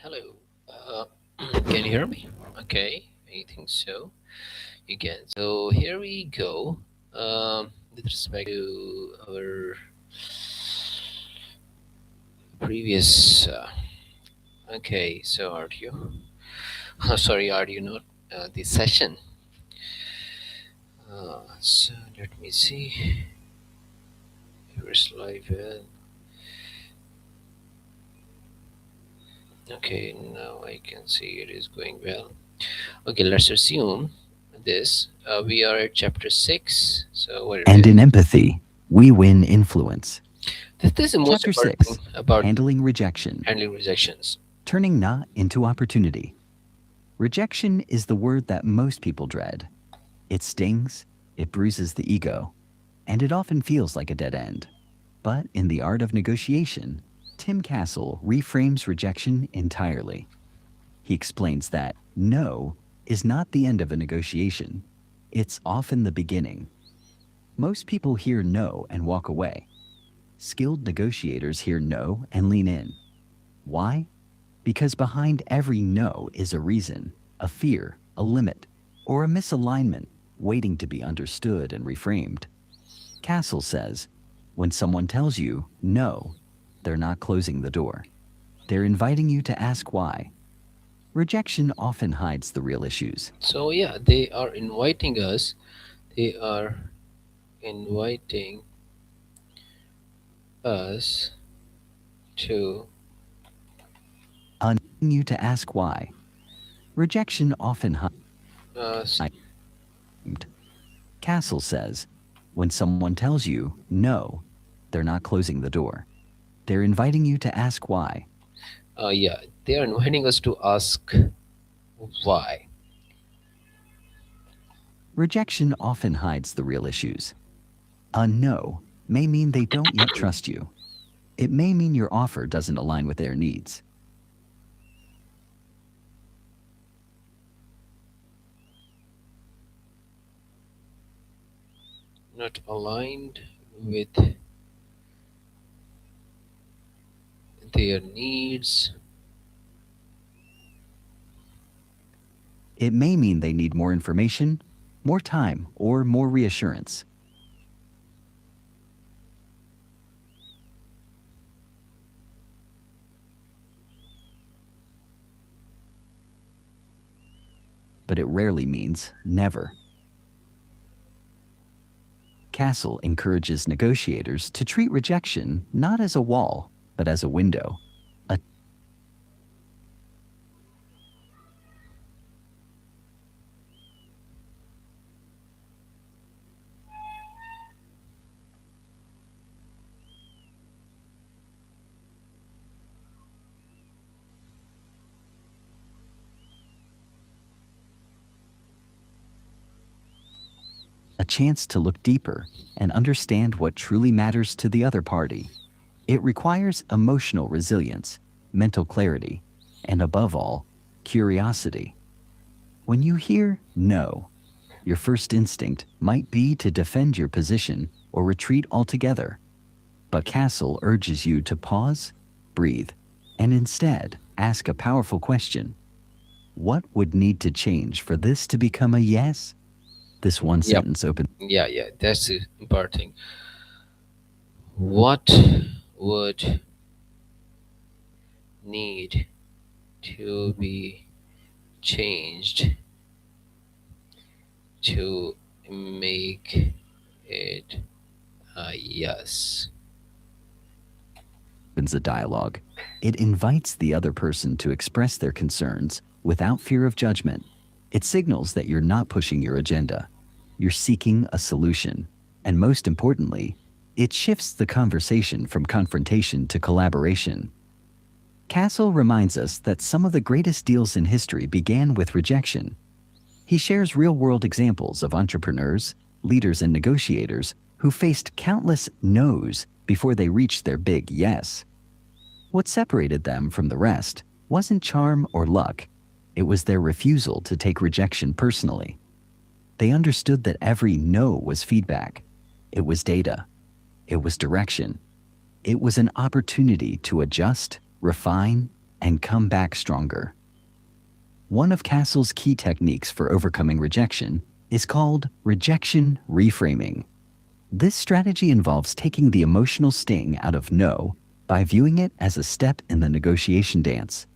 Hello. Uh, can you hear me? Okay, I think so. You can. So here we go. With respect to our previous. Okay, so audio. Sorry, audio not the session. So let me see. Here's live. Okay, now I can see it is going well. Okay, let's assume this. We are at chapter 6. So what it And is. in empathy, we win influence. This is the most Chapter important thing 6 about Handling Rejection, handling rejections. Turning Not into Opportunity. Rejection is the word that most people dread. It stings, it bruises the ego, and it often feels like a dead end. But in the art of negotiation, Tim Castel reframes rejection entirely. He explains that no is not the end of a negotiation, it's often the beginning. Most people hear no and walk away. Skilled negotiators hear no and lean in. Why? Because behind every no is a reason, a fear, a limit, or a misalignment waiting to be understood and reframed. Castle says, when someone tells you no, they're not closing the door. They're inviting you to ask why. Rejection often hides the real issues. So yeah, they are inviting us. They are inviting us to. Inviting you to ask why. Rejection often hides. S- Castle says, when someone tells you no, they're not closing the door. They're inviting you to ask why. yeah, they are inviting us to ask why. Rejection often hides the real issues. A no may mean they don't yet trust you. It may mean your offer doesn't align with their needs. Not aligned with their needs. It may mean they need more information, more time, or more reassurance. But it rarely means never. Castle encourages negotiators to treat rejection not as a wall, but as a window. A chance to look deeper and understand what truly matters to the other party. It requires emotional resilience, mental clarity, and above all, curiosity. When you hear no, your first instinct might be to defend your position or retreat altogether. But Castle urges you to pause, breathe, and instead ask a powerful question. What would need to change for this to become a yes? This one Yep. sentence opens. Yeah, that's the important thing. What would need to be changed to make it a yes? A dialogue. It invites the other person to express their concerns without fear of judgment. It signals that you're not pushing your agenda. You're seeking a solution. And most importantly, it shifts the conversation from confrontation to collaboration. Castle reminds us that some of the greatest deals in history began with rejection. He shares real-world examples of entrepreneurs, leaders, and negotiators who faced countless no's before they reached their big yes. What separated them from the rest wasn't charm or luck. It was their refusal to take rejection personally. They understood that every no was feedback. It was data. It was direction. It was an opportunity to adjust, refine, and come back stronger. One of Castle's key techniques for overcoming rejection is called rejection reframing. This strategy involves taking the emotional sting out of no by viewing it as a step in the negotiation dance.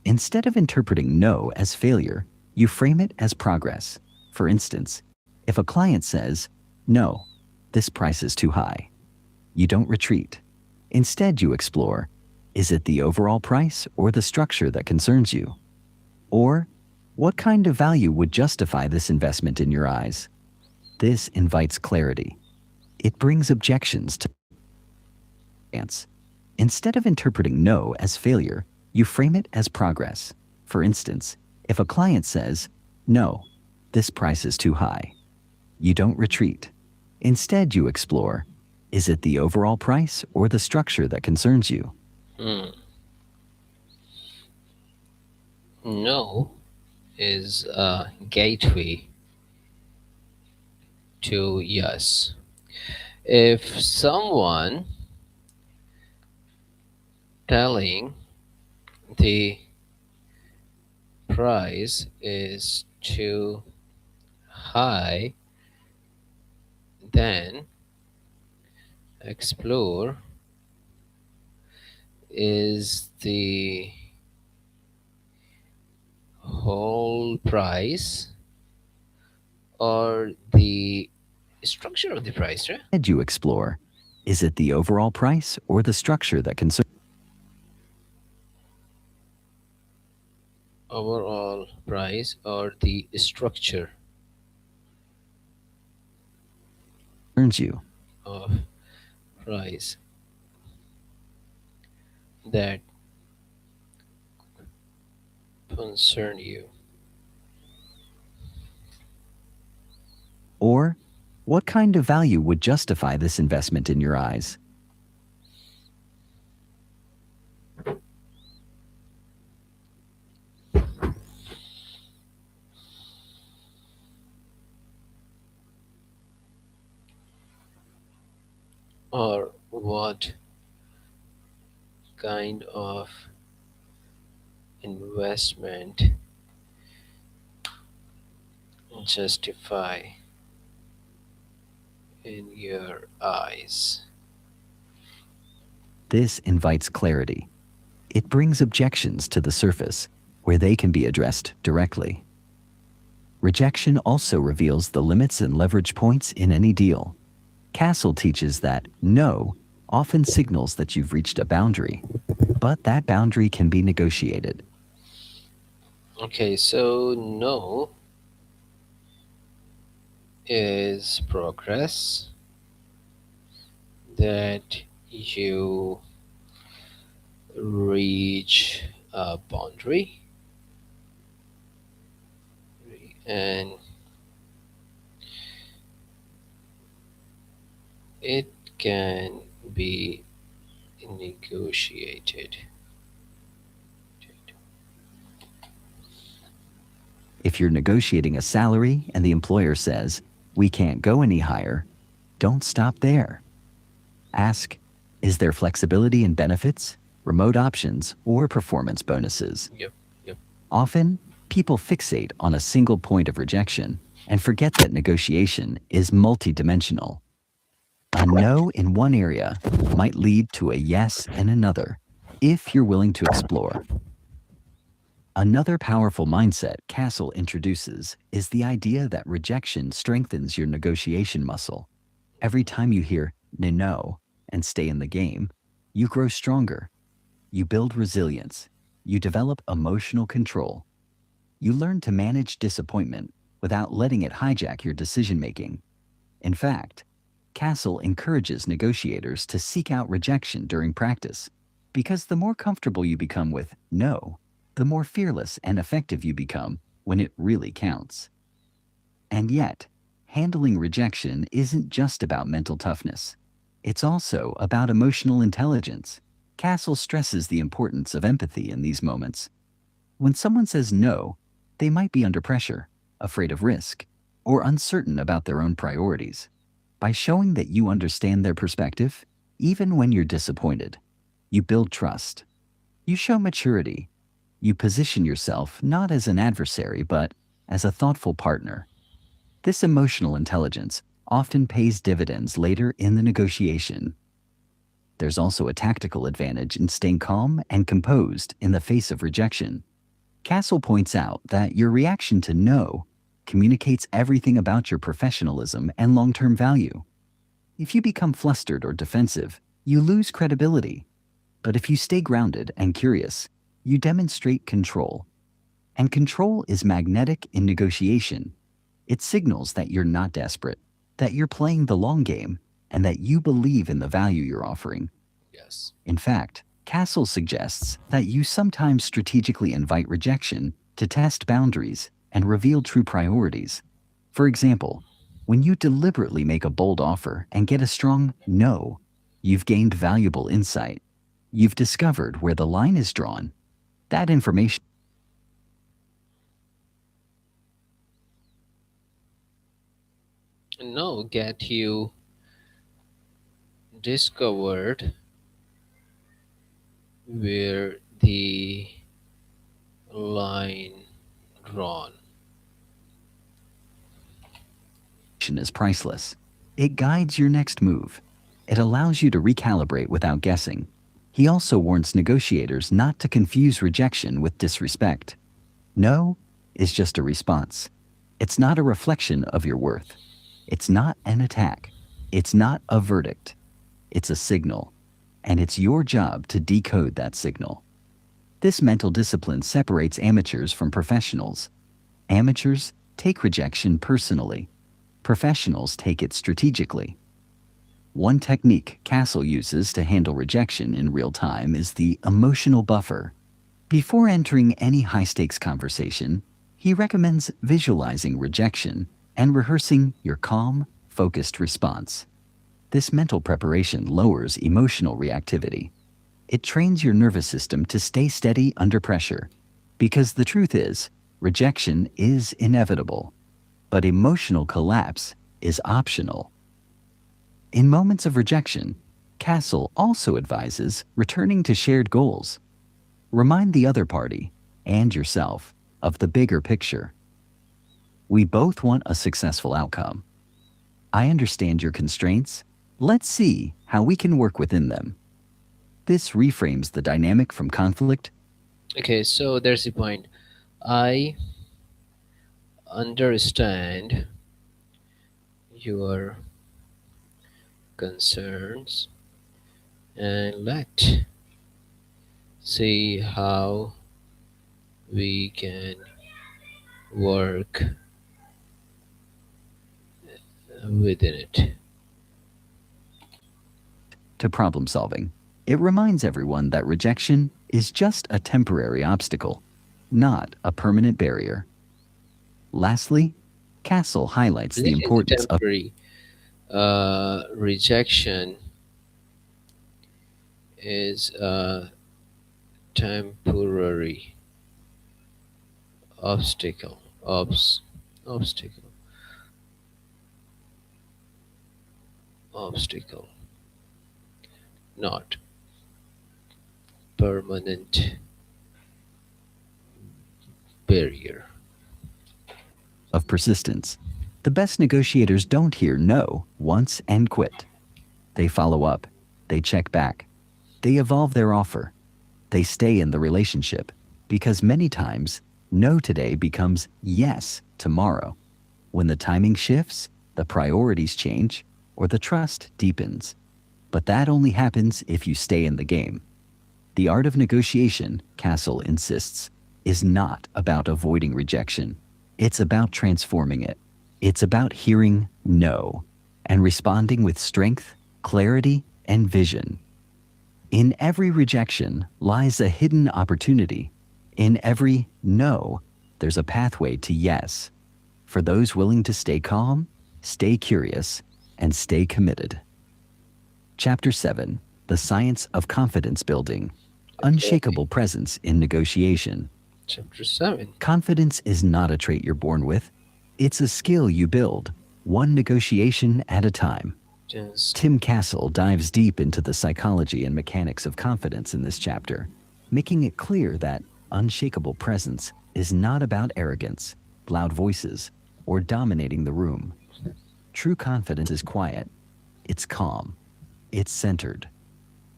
Instead of interpreting no as failure, you frame it as progress. For instance, if a client says, "No, this price is too high," you don't retreat. Instead, you explore, is it the overall price or the structure that concerns you? Or, what kind of value would justify this investment in your eyes? This invites clarity. It brings objections to stance. Instead of interpreting no as failure, you frame it as progress. For instance, if a client says, "No, this price is too high," you don't retreat. Instead, you explore, is it the overall price or the structure that concerns you? Hmm. No is a gateway to yes. If someone telling the price is too high, then explore, is the whole price or the structure of the price, right? Instead, you explore, is it the overall price or the structure that Overall price or the structure concerns you? of price that concern you. Or, what kind of value would justify this investment in your eyes? Or what kind of investment justify in your eyes? This invites clarity. It brings objections to the surface, where they can be addressed directly. Rejection also reveals the limits and leverage points in any deal. Castle teaches that no often signals that you've reached a boundary, but that boundary can be negotiated. Okay, so no is progress that you reach a boundary and it can be negotiated. If you're negotiating a salary and the employer says, "We can't go any higher," don't stop there. Ask, is there flexibility in benefits, remote options, or performance bonuses? Yep, yep. Often, people fixate on a single point of rejection and forget that negotiation is multidimensional. A no in one area might lead to a yes in another, if you're willing to explore. Another powerful mindset Castle introduces is the idea that rejection strengthens your negotiation muscle. Every time you hear no and stay in the game, you grow stronger. You build resilience. You develop emotional control. You learn to manage disappointment without letting it hijack your decision making. In fact, Castle encourages negotiators to seek out rejection during practice, because the more comfortable you become with no, the more fearless and effective you become when it really counts. And yet, handling rejection isn't just about mental toughness. It's also about emotional intelligence. Castle stresses the importance of empathy in these moments. When someone says no, they might be under pressure, afraid of risk, or uncertain about their own priorities. By showing that you understand their perspective, even when you're disappointed, you build trust. You show maturity You position yourself not as an adversary, but as a thoughtful partner. This emotional intelligence often pays dividends later in the negotiation. There's also a tactical advantage in staying calm and composed in the face of rejection. Castle points out that your reaction to no communicates everything about your professionalism and long term value. If you become flustered or defensive, you lose credibility. But if you stay grounded and curious, you demonstrate control. And control is magnetic in negotiation. It signals that you're not desperate, that you're playing the long game, and that you believe in the value you're offering. Yes. In fact, Castle suggests that you sometimes strategically invite rejection to test boundaries and reveal true priorities. For example, when you deliberately make a bold offer and get a strong no, you've gained valuable insight. You've discovered where the line is drawn. That information No, get you discovered where the line drawn. is priceless. It guides your next move. It allows you to recalibrate without guessing. He also warns negotiators not to confuse rejection with disrespect. No is just a response. It's not a reflection of your worth. It's not an attack. It's not a verdict. It's a signal. And it's your job to decode that signal. This mental discipline separates amateurs from professionals. Amateurs take rejection personally. Professionals take it strategically. One technique Castle uses to handle rejection in real time is the emotional buffer. Before entering any high-stakes conversation, he recommends visualizing rejection and rehearsing your calm, focused response. This mental preparation lowers emotional reactivity. It trains your nervous system to stay steady under pressure. Because the truth is, rejection is inevitable, but emotional collapse is optional. In moments of rejection, Castle also advises returning to shared goals. Remind the other party, and yourself, of the bigger picture. We both want a successful outcome. I understand your constraints. Let's see how we can work within them. This reframes the dynamic from conflict. Okay, so there's the point. I understand your concerns, and let's see how we can work within it. To problem solving. It reminds everyone that rejection is just a temporary obstacle, not a permanent barrier. Lastly, Castle highlights the Let in the importance of temporary rejection is a temporary obstacle. Obstacle. Obstacle. Not permanent barrier. persistence. The best negotiators don't hear no once and quit. They follow up, they check back, they evolve their offer, they stay in the relationship, because many times, no today becomes yes tomorrow. When the timing shifts, the priorities change, or the trust deepens. But that only happens if you stay in the game. The art of negotiation, Castle insists, is not about avoiding rejection. It's about transforming it. It's about hearing no and responding with strength, clarity, and vision. In every rejection lies a hidden opportunity. In every no, there's a pathway to yes. For those willing to stay calm, stay curious, and stay committed. Chapter 7: The Science of Confidence Building. Unshakable presence in negotiation. Chapter 7. Confidence is not a trait you're born with. It's a skill you build, one negotiation at a time. Yes. Tim Castel dives deep into the psychology and mechanics of confidence in this chapter, making it clear that unshakable presence is not about arrogance, loud voices, or dominating the room. True confidence is quiet, it's calm, it's centered,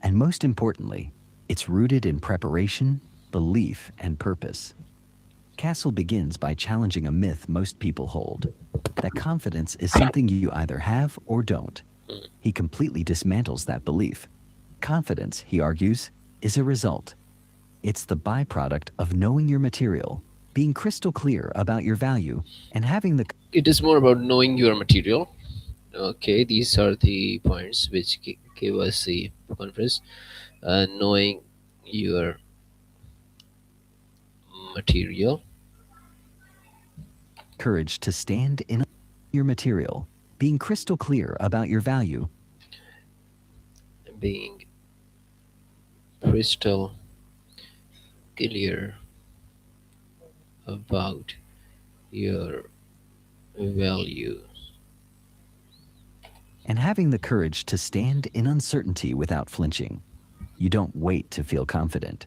and most importantly, it's rooted in preparation, belief, and purpose. Castle begins by challenging a myth most people hold that confidence is something you either have or don't. He completely dismantles that belief. Confidence, he argues, is a result. It's the byproduct of knowing your material, being crystal clear about your value, and having the It is more about knowing your material. Okay, these are the points which give us the conference. Knowing your material, courage to stand in your material, being crystal clear about your value, being crystal clear about your value, and having the courage to stand in uncertainty without flinching. You don't wait to feel confident.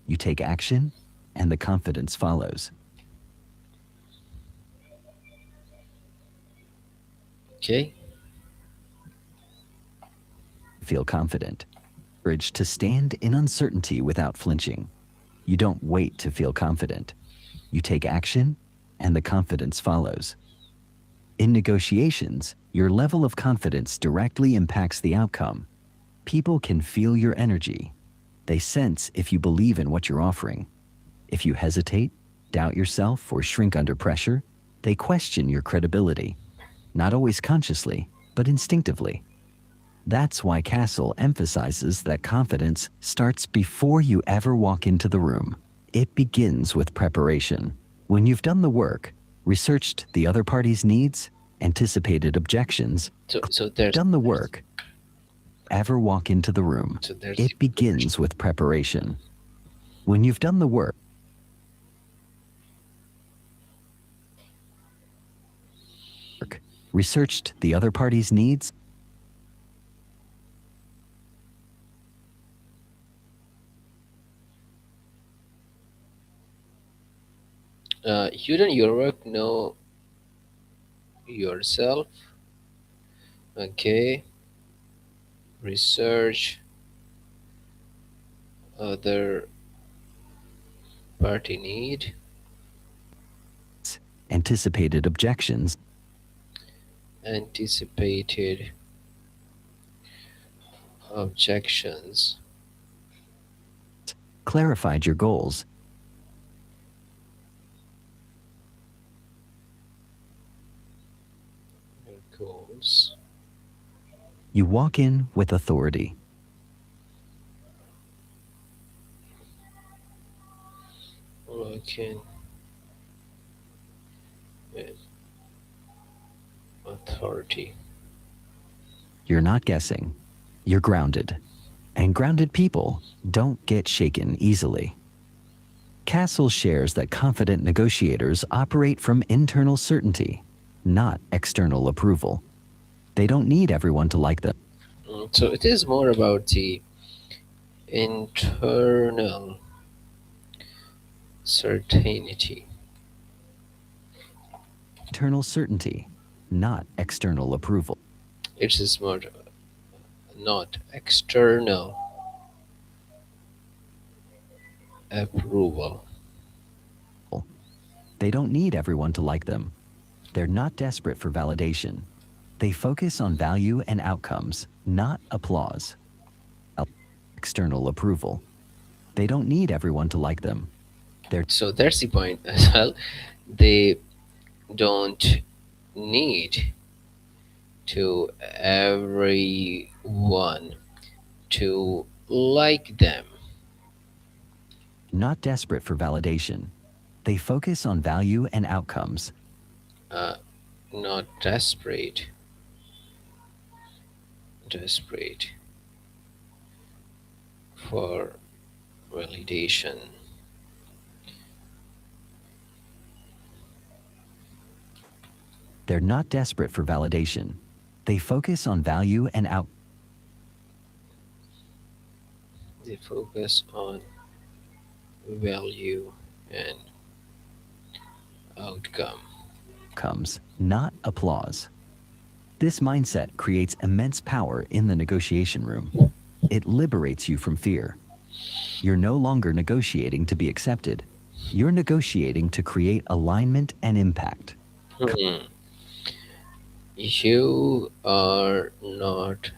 You take action, and the confidence follows. okay? Feel confident. Courage to stand in uncertainty without flinching. You don't wait to feel confident. You take action, and the confidence follows. In negotiations, your level of confidence directly impacts the outcome. People can feel your energy. They sense if you believe in what you're offering. If you hesitate, doubt yourself, or shrink under pressure, they question your credibility. Not always consciously, but instinctively. That's why Castle emphasizes that confidence starts before you ever walk into the room. It begins with preparation. When you've done the work, researched the other party's needs, anticipated objections, So there's done the work, ever walk into the room. so there's It begins with preparation. When you've done the work, researched the other party's needs, you done your work, know yourself. Okay, research other party need, anticipated objections, anticipated objections, clarified your goals, goals. you walk in with authority. Working with authority. You're not guessing. You're grounded. And grounded people don't get shaken easily. Castle shares that confident negotiators operate from internal certainty, not external approval. They don't need everyone to like them. So it is more about the internal certainty. Internal certainty, not external approval. It is more not external approval. They don't need everyone to like them. They're not desperate for validation. They focus on value and outcomes, not applause. External approval. They don't need everyone to like them. So that's the point as well. They don't need to everyone to like them. Not desperate for validation. They focus on value and outcomes. Not desperate. Desperate for validation. They're not desperate for validation. They focus on value and out. They focus on value, and outcome. Outcomes, not applause. This mindset creates immense power in the negotiation room. It liberates you from fear. You're no longer negotiating to be accepted. You're negotiating to create alignment and impact. Hmm. You are not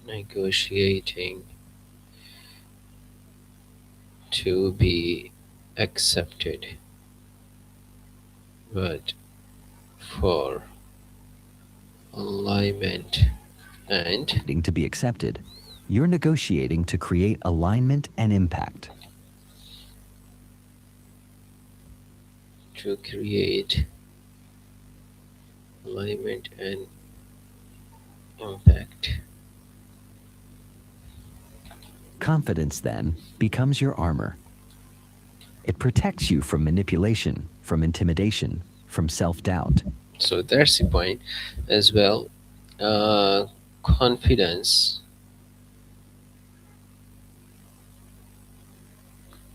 negotiating to be accepted, but for alignment and To be accepted, you're negotiating to create alignment and impact. to create alignment and impact. Confidence then becomes your armor. It protects you from manipulation, from intimidation, from self doubt. So that's the point as well. Uh, Confidence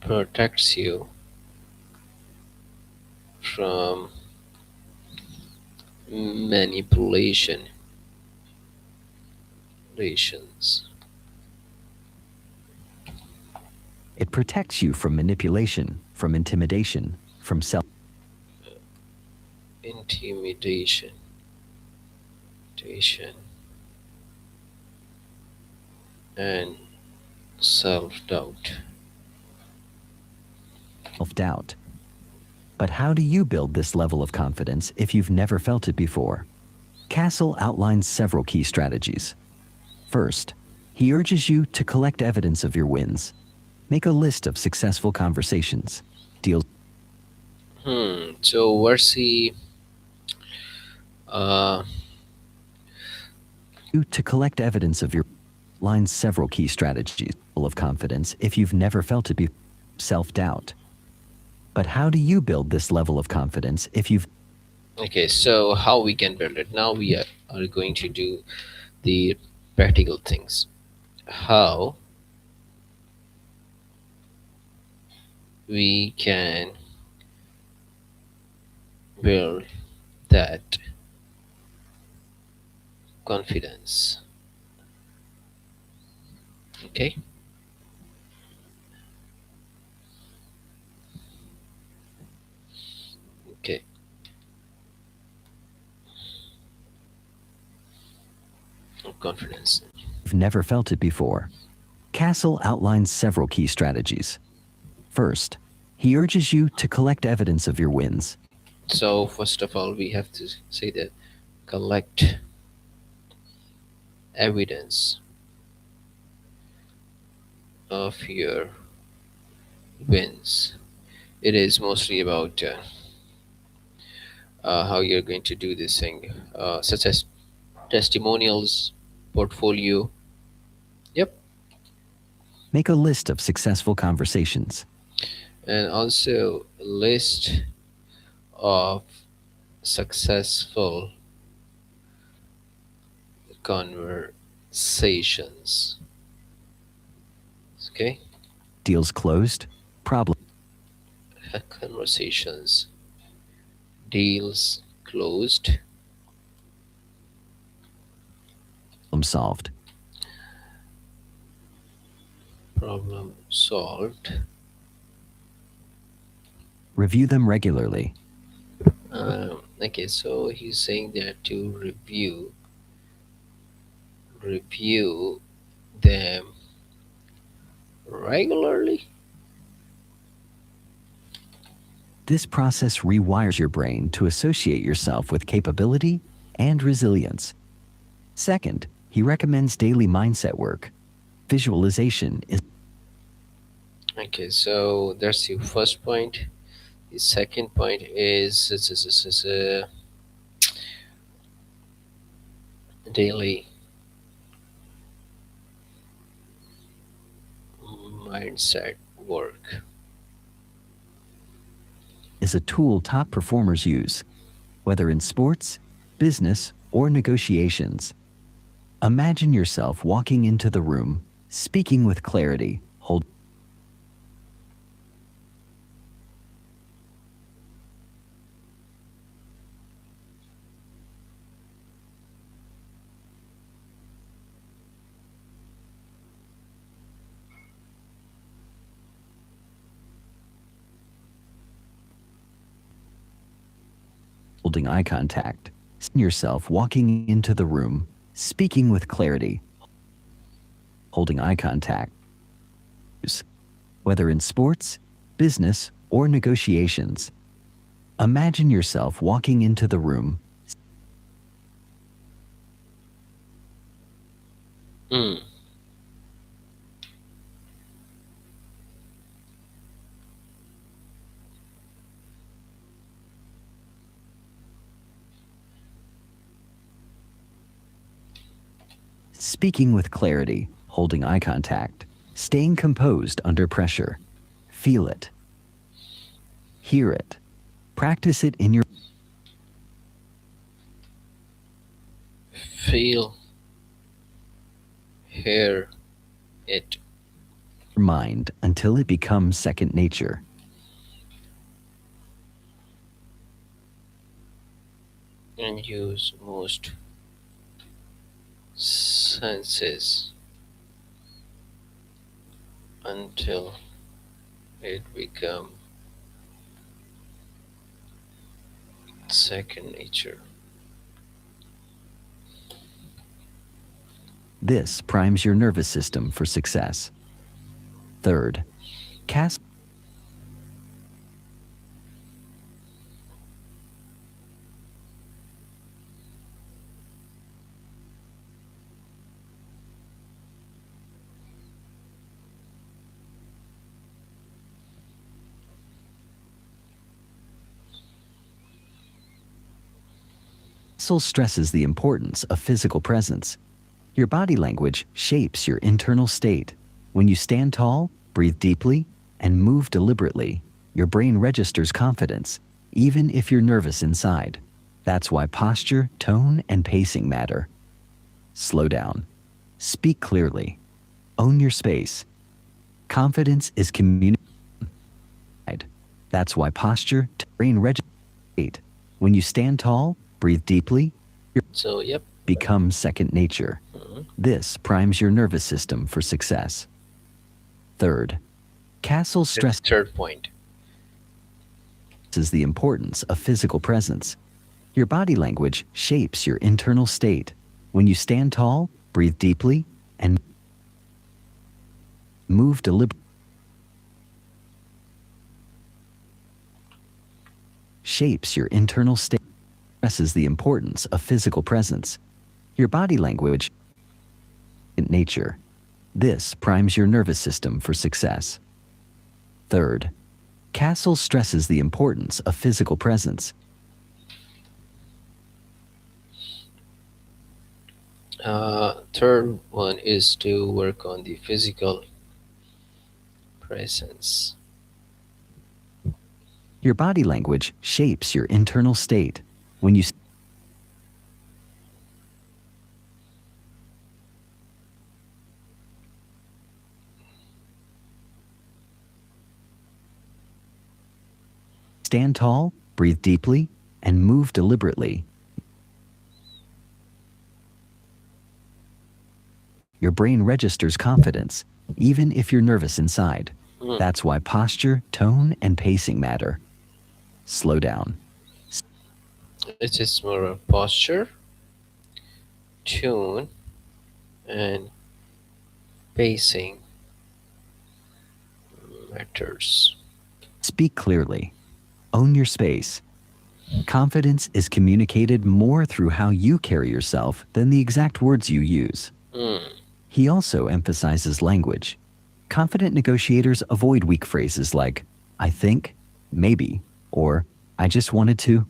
protects you from manipulation, relations, It protects you from manipulation, from intimidation, from self. intimidation, intimidation, and self-doubt. Doubt. But how do you build this level of confidence if you've never felt it before? Castle outlines several key strategies. First, he urges you to collect evidence of your wins. Make a list of successful conversations. Deals So what's the uh, you to collect evidence of your lines several key strategies of confidence if you've never felt it before. Self-doubt. But how do you build this level of confidence if you've okay? So how we can build it? Now we are going to do the practical things. How we can build that confidence. Okay. Okay. Confidence. never felt it before? Castle outlines several key strategies. First, he urges you to collect evidence of your wins. So first of all, we have to say that collect evidence of your wins. It is mostly about how you're going to do this thing, such as testimonials, portfolio. Yep, Make a list of successful conversations. and also a list of successful conversations. Okay, Deals closed. Problem conversations, deals closed, solved. problem solved. Review them regularly. Okay, so he's saying that to review them regularly. This process rewires your brain to associate yourself with capability and resilience. Second, he recommends daily mindset work. Visualization is Okay, so that's your first point. The second point is daily mindset work. a tool top performers use, whether in sports, business, or negotiations. Imagine yourself walking into the room, speaking with clarity, hold holding eye contact. Seeing yourself walking into the room, speaking with clarity, holding eye contact. Whether in sports, business, or negotiations, imagine yourself walking into the room, Mm. speaking with clarity, holding eye contact, staying composed under pressure. Feel it, hear it, practice it in your Feel, hear it, mind until it becomes second nature. and use most senses until it become second nature. This primes your nervous system for success. Third, Castel stresses the importance of physical presence. Your body language shapes your internal state. When you stand tall, breathe deeply, and move deliberately, your brain registers confidence, even if you're nervous inside. That's why posture, tone, and pacing matter. Slow down. Speak clearly. Own your space. Confidence is communicated. That's why posture, brain registers. When you stand tall, breathe deeply, So, yep. becomes second nature. Mhm. This primes your nervous system for success. Third, Castle That's stresses third point. the importance of physical presence. Your body language shapes your internal state. When you stand tall, breathe deeply, and move deliberately, shapes your internal state. Stresses the importance of physical presence. Your body language in nature. This primes your nervous system for success. Third, Castle stresses the importance of physical presence. Third one is to work on the physical presence. Your body language shapes your internal state. When you stand tall, breathe deeply, and move deliberately, your brain registers confidence, even if you're nervous inside. Mm. That's why posture, tone, and pacing matter. Slow down. It is more of posture, tune, and pacing matters. Speak clearly. Own your space. Confidence is communicated more through how you carry yourself than the exact words you use. Mm. He also emphasizes language. Confident negotiators avoid weak phrases like, I think, maybe, or I just wanted to.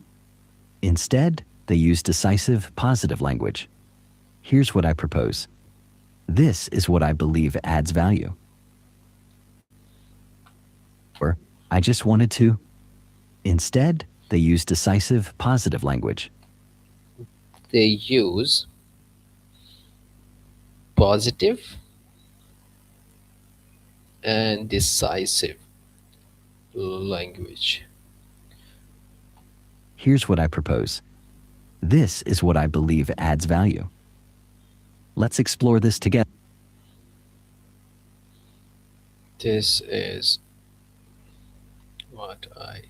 Instead, they use decisive, positive language. Here's what I propose. This is what I believe adds value. Or, I just wanted to. Instead, they use decisive, positive language. They use positive and decisive language. Here's what I propose. This is what I believe adds value. Let's explore this together. This is what I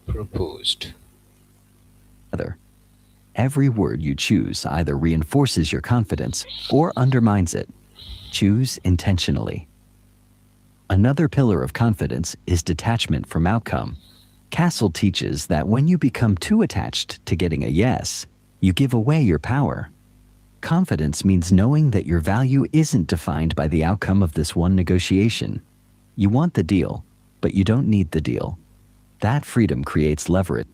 proposed. Other. Every word you choose either reinforces your confidence or undermines it. Choose intentionally. Another pillar of confidence is detachment from outcome. Castle teaches that when you become too attached to getting a yes, you give away your power. Confidence means knowing that your value isn't defined by the outcome of this one negotiation. You want the deal, but you don't need the deal. That freedom creates leverage.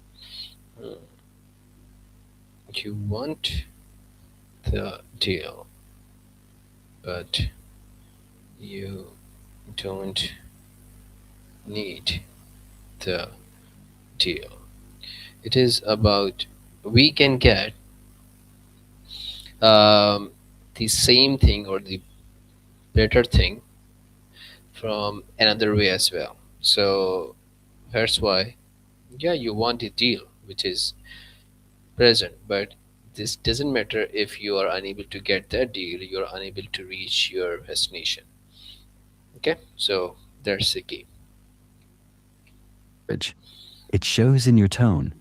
You want the deal, but you don't need the deal. It is about we can get um, the same thing or the better thing from another way as well. So that's why, yeah, you want a deal which is present, but this doesn't matter if you are unable to get that deal, you are unable to reach your destination. Okay, so that's the key. It shows in your tone.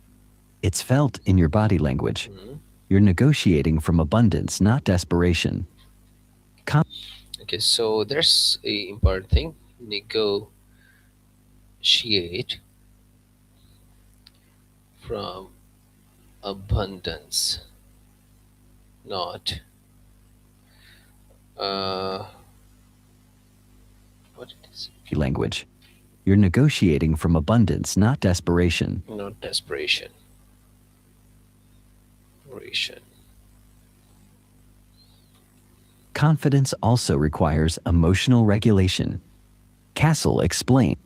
It's felt in your body language. Mhm. You're negotiating from abundance, not desperation. Okay, so there's a important thing. Negotiate from abundance, not uh, what it is, Language. You're negotiating from abundance, not desperation. not desperation. Desperation. Confidence also requires emotional regulation. Castle explained.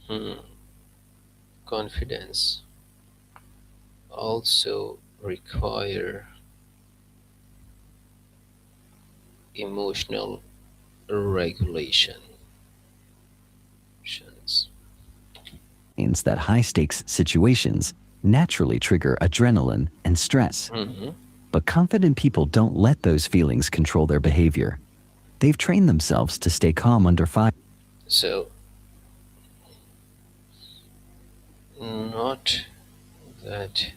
Hmm. Confidence also require emotional regulation. That high stakes situations naturally trigger adrenaline and stress. Mhm. But confident people don't let those feelings control their behavior. They've trained themselves to stay calm under fire. So, not that.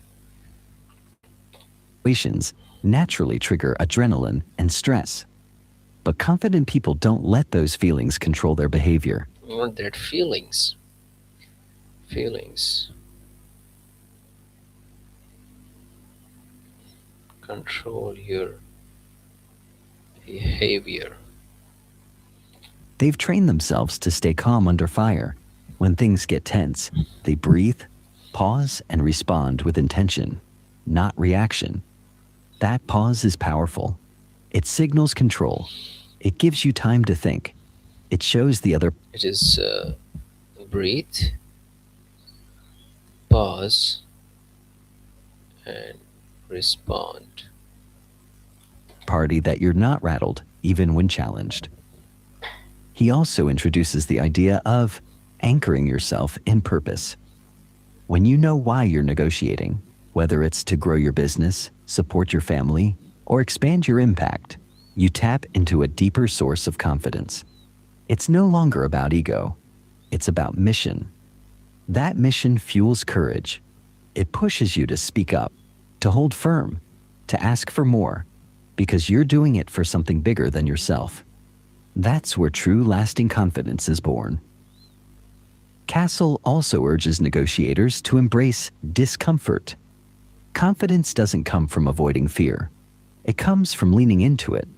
Situations naturally trigger adrenaline and stress. But confident people don't let those feelings control their behavior. Not that feelings. Feelings control your behavior. They've trained themselves to stay calm under fire. When things get tense, they breathe, pause, and respond with intention, not reaction. That pause is powerful. It signals control. It gives you time to think. It shows the other It is breathe, pause, and respond. party that you're not rattled, even when challenged. He also introduces the idea of anchoring yourself in purpose. When you know why you're negotiating, whether it's to grow your business, support your family, or expand your impact, you tap into a deeper source of confidence. It's no longer about ego, it's about mission. That mission fuels courage. It pushes you to speak up, to hold firm, to ask for more, because you're doing it for something bigger than yourself. That's where true lasting confidence is born. Castle also urges negotiators to embrace discomfort. Confidence doesn't come from avoiding fear. It comes from leaning into it.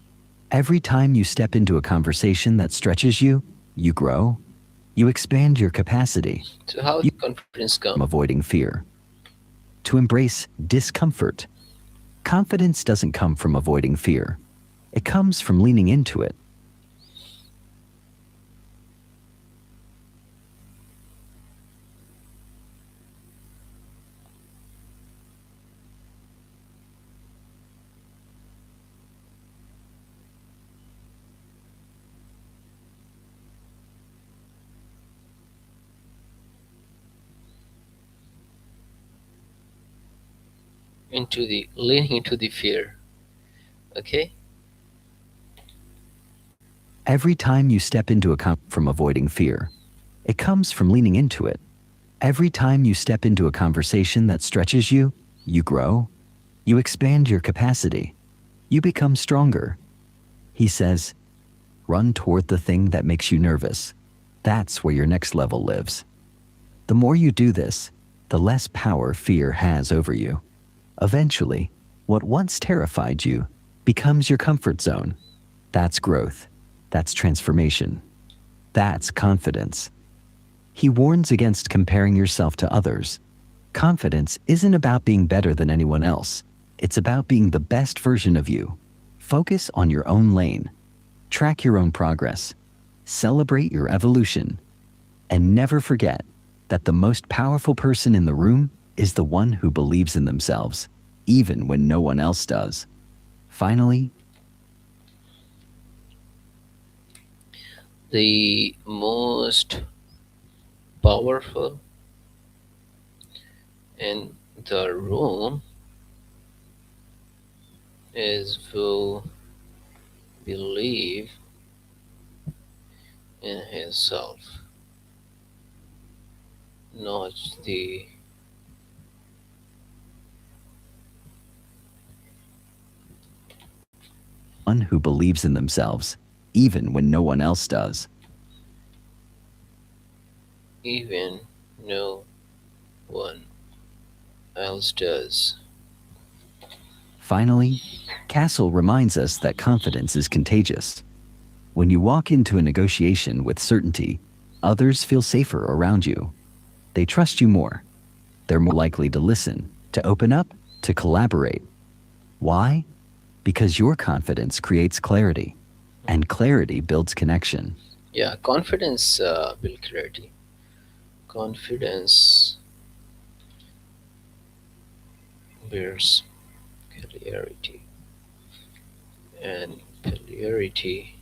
Every time you step into a conversation that stretches you, you grow, you expand your capacity. So, how You the confidence from come? avoiding fear. To embrace discomfort. Confidence doesn't come from avoiding fear. It comes from leaning into it. Into the leaning into the fear. Okay. Every time you step into a from avoiding fear, it comes from leaning into it. Every time you step into a conversation that stretches you, you grow, you expand your capacity, you become stronger. He says, run toward the thing that makes you nervous. That's where your next level lives. The more you do this, the less power fear has over you. Eventually, what once terrified you becomes your comfort zone. That's growth. That's transformation. That's confidence. He warns against comparing yourself to others. Confidence isn't about being better than anyone else. It's about being the best version of you. Focus on your own lane. Track your own progress. Celebrate your evolution. And never forget that the most powerful person in the room is the one who believes in themselves, even when no one else does. Finally, The most powerful in the room is who believe in himself, not the one who believes in themselves, even when no one else does. even no one else does. Finally, Castle reminds us that confidence is contagious. When you walk into a negotiation with certainty, others feel safer around you. They trust you more. They're more likely to listen, to open up, to collaborate. Why? Because your confidence creates clarity, and clarity builds connection. Yeah, confidence build clarity. Confidence builds clarity, and clarity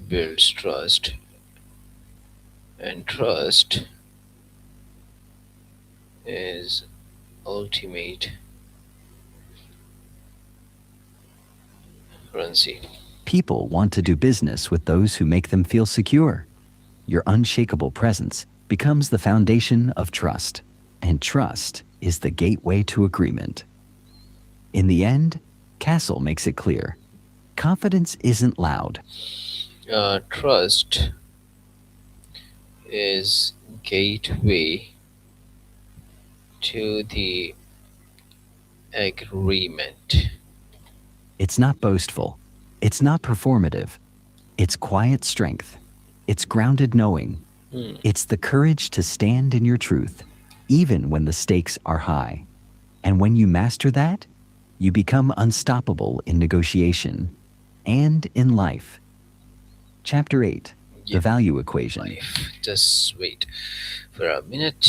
builds trust, and trust is ultimate currency. People want to do business with those who make them feel secure. Your unshakable presence becomes the foundation of trust, and trust is the gateway to agreement. In the end, Castle makes it clear confidence isn't loud, Trust is gateway to the agreement. it's not boastful, it's not performative, it's quiet strength, it's grounded knowing, Hmm. it's the courage to stand in your truth, even when the stakes are high. And when you master that, you become unstoppable in negotiation and in life. Chapter 8, Yeah, The Value Equation. life. Just wait for a minute.